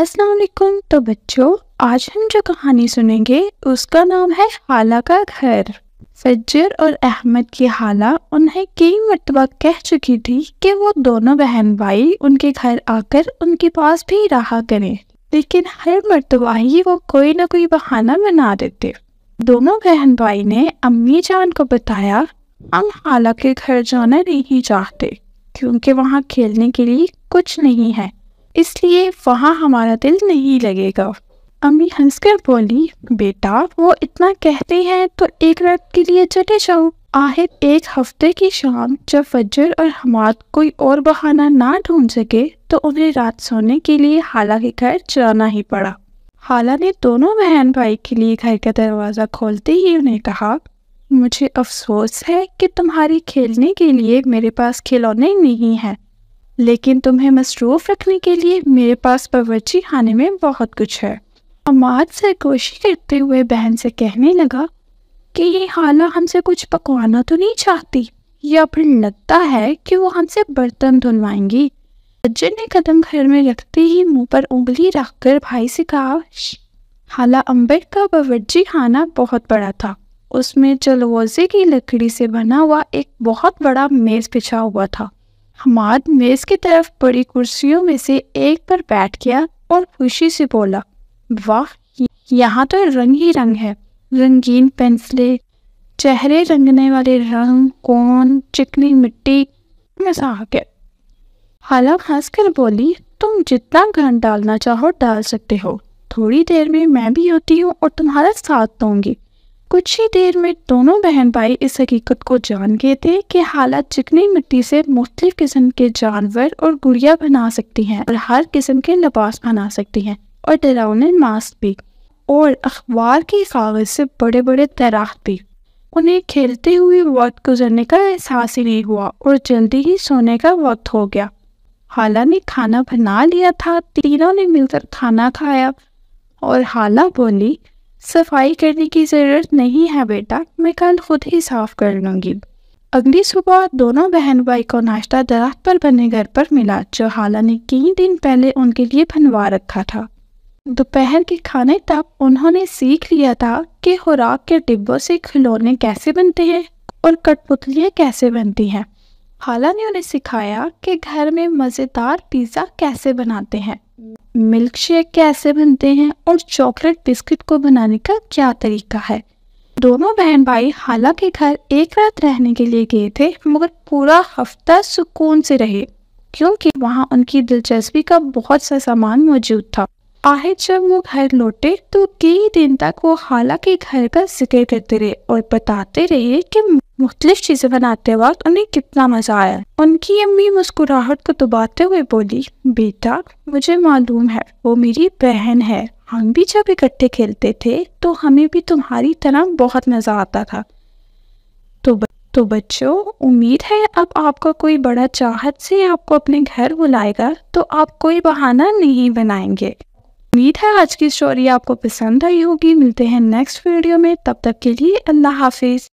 अस्सलाम वालेकुम। तो बच्चों, आज हम जो कहानी सुनेंगे उसका नाम है हाला का घर। फज्जर और अहमद की हाला उन्हें कई मर्तबा कह चुकी थी कि वो दोनों बहन भाई उनके घर आकर उनके पास भी रहा करें, लेकिन हर मर्तबा ही वो कोई ना कोई बहाना बना देते। दोनों बहन भाई ने अम्मी जान को बताया, हम हाला के घर जाना नहीं चाहते क्योंकि वहाँ खेलने के लिए कुछ नहीं है, इसलिए वहाँ हमारा दिल नहीं लगेगा। अम्मी हंसकर बोली, बेटा वो इतना कहते हैं तो एक रात के लिए चले जाओ। आखिर एक हफ्ते की शाम जब फज्जर और हमाद कोई और बहाना ना ढूंढ सके तो उन्हें रात सोने के लिए हाला के घर जाना ही पड़ा। हाला ने दोनों बहन भाई के लिए घर का दरवाज़ा खोलते ही उन्हें कहा, मुझे अफसोस है कि तुम्हारी खेलने के लिए मेरे पास खिलौने नहीं हैं, लेकिन तुम्हें मसरूफ रखने के लिए मेरे पास बावर्ची खाने में बहुत कुछ है। हमाद सरगोशी करते हुए बहन से कहने लगा कि ये हाला हमसे कुछ पकवाना तो नहीं चाहती, या फिर लगता है कि वो हमसे बर्तन धुलवाएंगी। फज्जर ने कदम घर में रखते ही मुंह पर उंगली रखकर भाई से कहा, हाला अंबर का बावर्ची खाना बहुत बड़ा था। उसमें जलवोज़े की लकड़ी से बना हुआ एक बहुत बड़ा मेज़ बिछा हुआ था। हमाद मेज़ की तरफ बड़ी कुर्सियों में से एक पर बैठ गया और खुशी से बोला, वाह, यहाँ तो रंग ही रंग है। रंगीन पेंसिलें, चेहरे रंगने वाले रंग, कोन, चिकनी मिट्टी, मज़ा आ गया। हाला हंसकर बोली, तुम जितना गंद डालना चाहो डाल सकते हो। थोड़ी देर में मैं भी होती हूँ और तुम्हारा साथ दूंगी। कुछ ही देर में दोनों बहन भाई इस हकीकत को जान गए थे कि हाला चिकनी मिट्टी से मुख्तलिफ किस्म के जानवर और गुड़िया बना सकती हैं और हर किस्म के लिबास बना सकती हैं और डरावने मास्क भी, और अखबार के कागज से बड़े बड़े दरख्त भी। उन्हें खेलते हुए वक्त गुजरने का एहसास ही नहीं हुआ और जल्दी ही सोने का वक्त हो गया। हाला ने खाना बना लिया था। तीनों ने मिलकर खाना खाया और हाला बोली, सफाई करने की ज़रूरत नहीं है बेटा, मैं कल खुद ही साफ कर लूँगी। अगली सुबह दोनों बहन भाई को नाश्ता दरख्त पर बने घर पर मिला, जो हाला ने कई दिन पहले उनके लिए बनवा रखा था। दोपहर के खाने तक उन्होंने सीख लिया था कि खुराक के डिब्बों से खिलौने कैसे बनते हैं और कठपुतलियाँ कैसे बनती हैं। हाला ने उन्हें सिखाया कि घर में मज़ेदार पिज़्ज़ा कैसे बनाते हैं, मिल्क शेक कैसे बनते हैं और चॉकलेट बिस्किट को बनाने का क्या तरीका है। दोनों बहन भाई हाला के घर एक रात रहने के लिए गए थे, मगर पूरा हफ्ता सुकून से रहे क्योंकि वहाँ उनकी दिलचस्पी का बहुत सा सामान मौजूद था। आखिर जब वो घर लौटे तो कई दिन तक वो हाला के घर का जिक्र करते रहे और बताते रहे कि मुख्तलिफ चीज़ें बनाते वक्त उन्हें कितना मज़ा आया। उनकी अम्मी मुस्कुराहट को दबाते हुए बोली, बेटा मुझे मालूम है, वो मेरी बहन है। हम भी जब इकट्ठे खेलते थे तो हमें भी तुम्हारी तरह बहुत मज़ा आता था। तो बच्चों, उम्मीद है अब आपका कोई बड़ा चाहत से आपको अपने घर बुलाएगा तो आप कोई बहाना नहीं बनाएंगे। उम्मीद है आज की स्टोरी आपको पसंद आई होगी। मिलते हैं नेक्स्ट वीडियो में, तब तक के लिए अल्लाह हाफिज़।